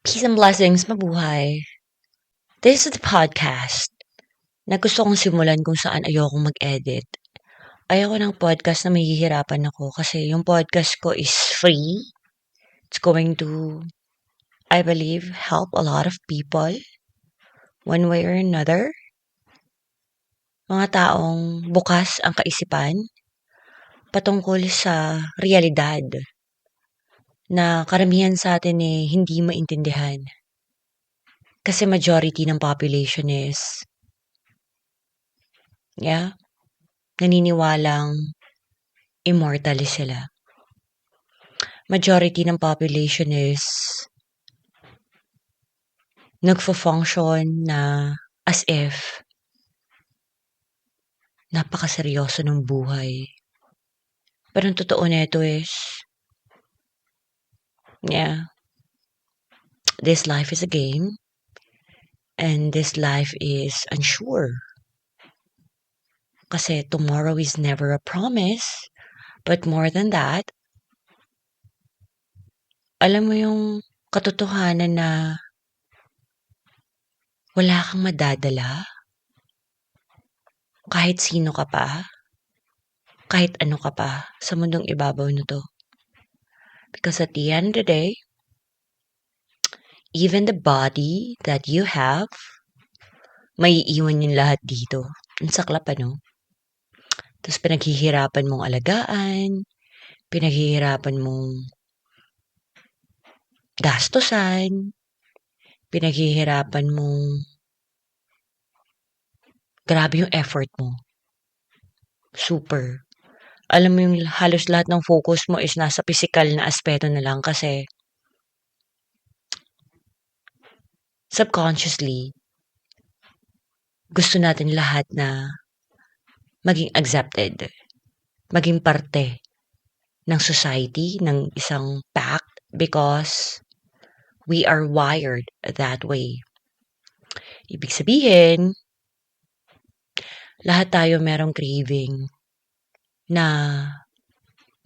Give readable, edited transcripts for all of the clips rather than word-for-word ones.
Peace and blessings, mabuhay. This is the podcast na gusto kong simulan kung saan ayokong mag-edit. Ayoko ng podcast na mahihirapan ako kasi yung podcast ko is free. It's going to, I believe, help a lot of people one way or another. Mga taong bukas ang kaisipan patungkol sa realidad na karamihan sa atin hindi maintindihan. Kasi majority ng population is, naniniwalang immortal sila. Majority ng population is nagfo-function na as if napakaseryoso ng buhay. Pero ang totoo nito is, this life is a game and this life is unsure. Kasi tomorrow is never a promise, but more than that, alam mo yung katotohanan na wala kang madadala kahit sino ka pa, kahit ano ka pa sa mundong ibabaw na to. Because at the end of the day, even the body that you have, may iwan yung lahat dito. Ang saklap, ano? Tapos pinaghihirapan mong alagaan, pinaghihirapan mong gastusan, pinaghihirapan mong grabe yung effort mo. Super. Alam mo yung halos lahat ng focus mo is nasa physical na aspeto na lang kasi subconsciously, gusto natin lahat na maging accepted, maging parte ng society, ng isang pact because we are wired that way. Ibig sabihin, lahat tayo merong craving na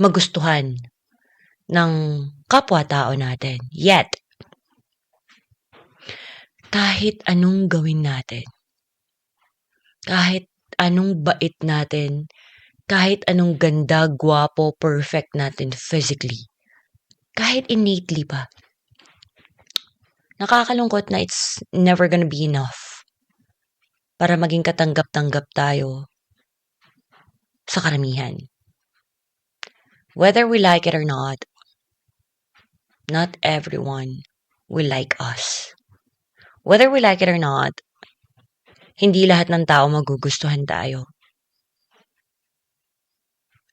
magustuhan ng kapwa-tao natin. Yet, kahit anong gawin natin, kahit anong bait natin, kahit anong ganda, gwapo, perfect natin physically, kahit innately pa, nakakalungkot na it's never gonna be enough para maging katanggap-tanggap tayo sa karamihan. Whether we like it or not everyone will like us. Whether we like it or not, hindi lahat ng tao magugustuhan tayo.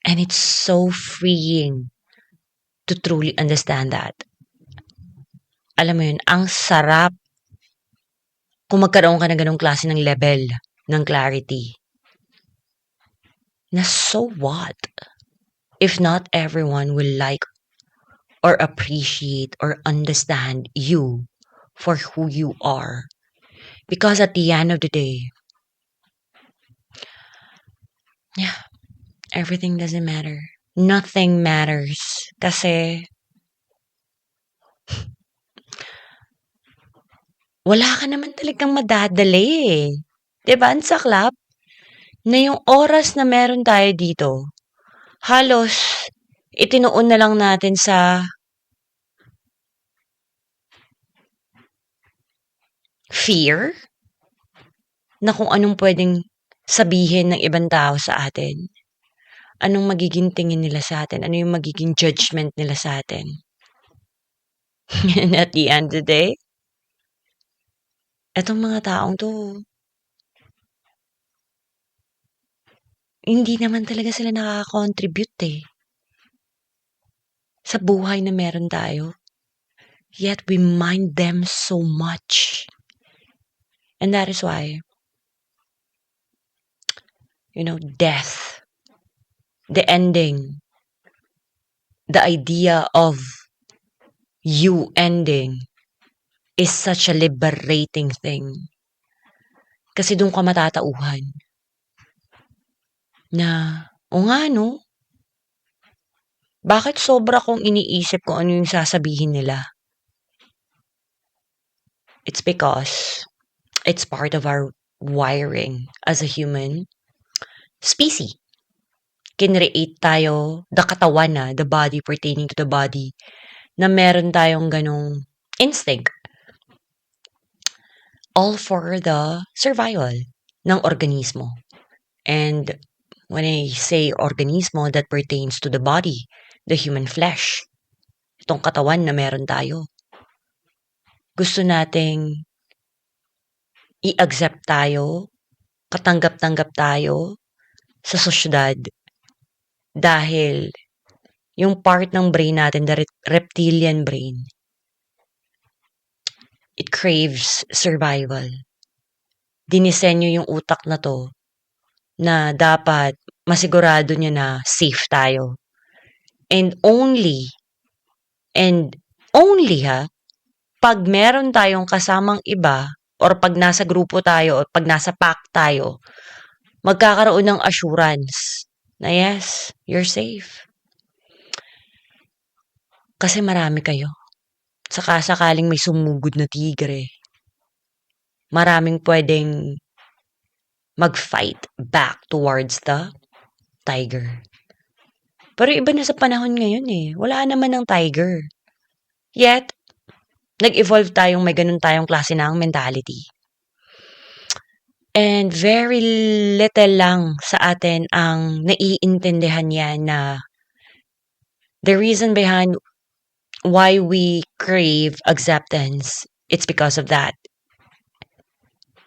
And it's so freeing to truly understand that. Alam mo yun, ang sarap kung magkaroon ka ng ganong klase ng level ng clarity. Na so what? If not everyone will like or appreciate or understand you for who you are. Because at the end of the day, everything doesn't matter. Nothing matters. Kasi wala ka naman talagang madadala eh. Diba? Ang saklap na yung oras na meron tayo dito, halos itinuon na lang natin sa fear na kung anong pwedeng sabihin ng ibang tao sa atin. Anong magiging tingin nila sa atin? Ano yung magiging judgment nila sa atin? And at the end of the day, etong mga taong to, hindi naman talaga sila nakaka-contribute sa buhay na meron tayo. Yet we mind them so much. And that is why, death, the ending, the idea of you ending is such a liberating thing. Kasi doon ka matatauhan na, o nga no, bakit sobra kong iniisip kung ano yung sasabihin nila? It's because it's part of our wiring as a human species. Kinreate tayo, the katawan the body pertaining to the body, na meron tayong ganong instinct. All for the survival ng organismo. And when I say organismo, that pertains to the body, the human flesh. Itong katawan na meron tayo. Gusto nating i-accept tayo, katanggap-tanggap tayo sa sosyedad dahil yung part ng brain natin, the reptilian brain, it craves survival. Dinisenyo yung utak na to na dapat masigurado niya na safe tayo. And only pag meron tayong kasamang iba or pag nasa grupo tayo or pag nasa pack tayo, magkakaroon ng assurance na yes, you're safe. Kasi marami kayo. Saka sakaling may sumugod na tigre, maraming pwedeng mag-fight back towards the tiger. Pero iba na sa panahon ngayon Wala naman ng tiger. Yet, nag-evolve tayong may ganun tayong klase ng mentality. And very little lang sa atin ang naiintindihan yan na the reason behind why we crave acceptance, it's because of that.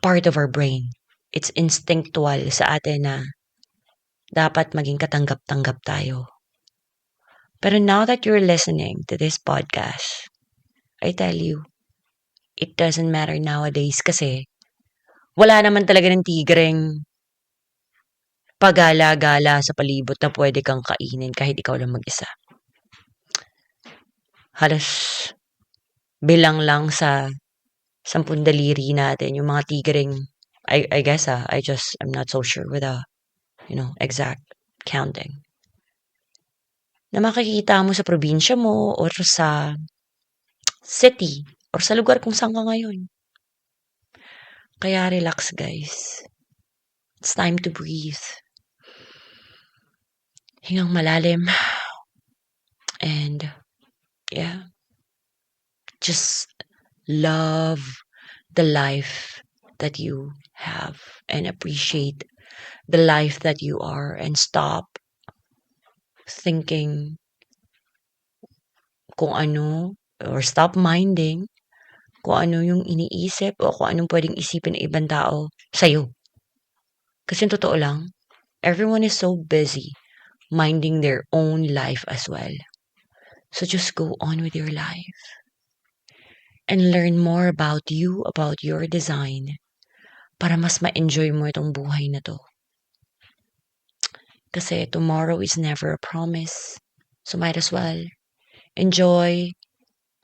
Part of our brain. It's instinctual sa atin na dapat maging katanggap-tanggap tayo. Pero now that you're listening to this podcast, I tell you, it doesn't matter nowadays kasi wala naman talaga ng tigreng pagala-gala sa palibot na pwede kang kainin kahit ikaw lang mag-isa. Halos bilang lang sa 10 daliri natin yung mga tigreng, I guess I'm not so sure with exact counting. Na makikita mo sa probinsya mo or sa city or sa lugar kung saan ka ngayon. Kaya relax, guys. It's time to breathe. Hingang malalim. And yeah, just love the life that you have and appreciate the life that you are and stop thinking kung ano or stop minding kung ano yung iniisip o kung anong pwedeng isipin ng ibang tao sa'yo. Kasi totoo lang, everyone is so busy minding their own life as well. So just go on with your life and learn more about you, about your design para mas ma-enjoy mo itong buhay na to. Kasi tomorrow is never a promise. So might as well enjoy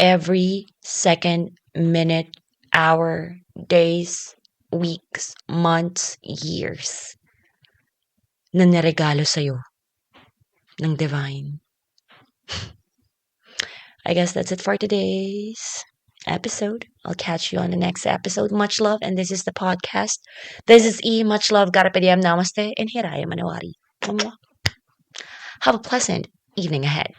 every second, minute, hour, days, weeks, months, years na niregalo sa'yo ng divine. I guess that's it for today's episode. I'll catch you on the next episode. Much love, and this is the podcast. This is E. Much love, Carpe Diem, Namaste, and Hiraya Manawari. Have a pleasant evening ahead.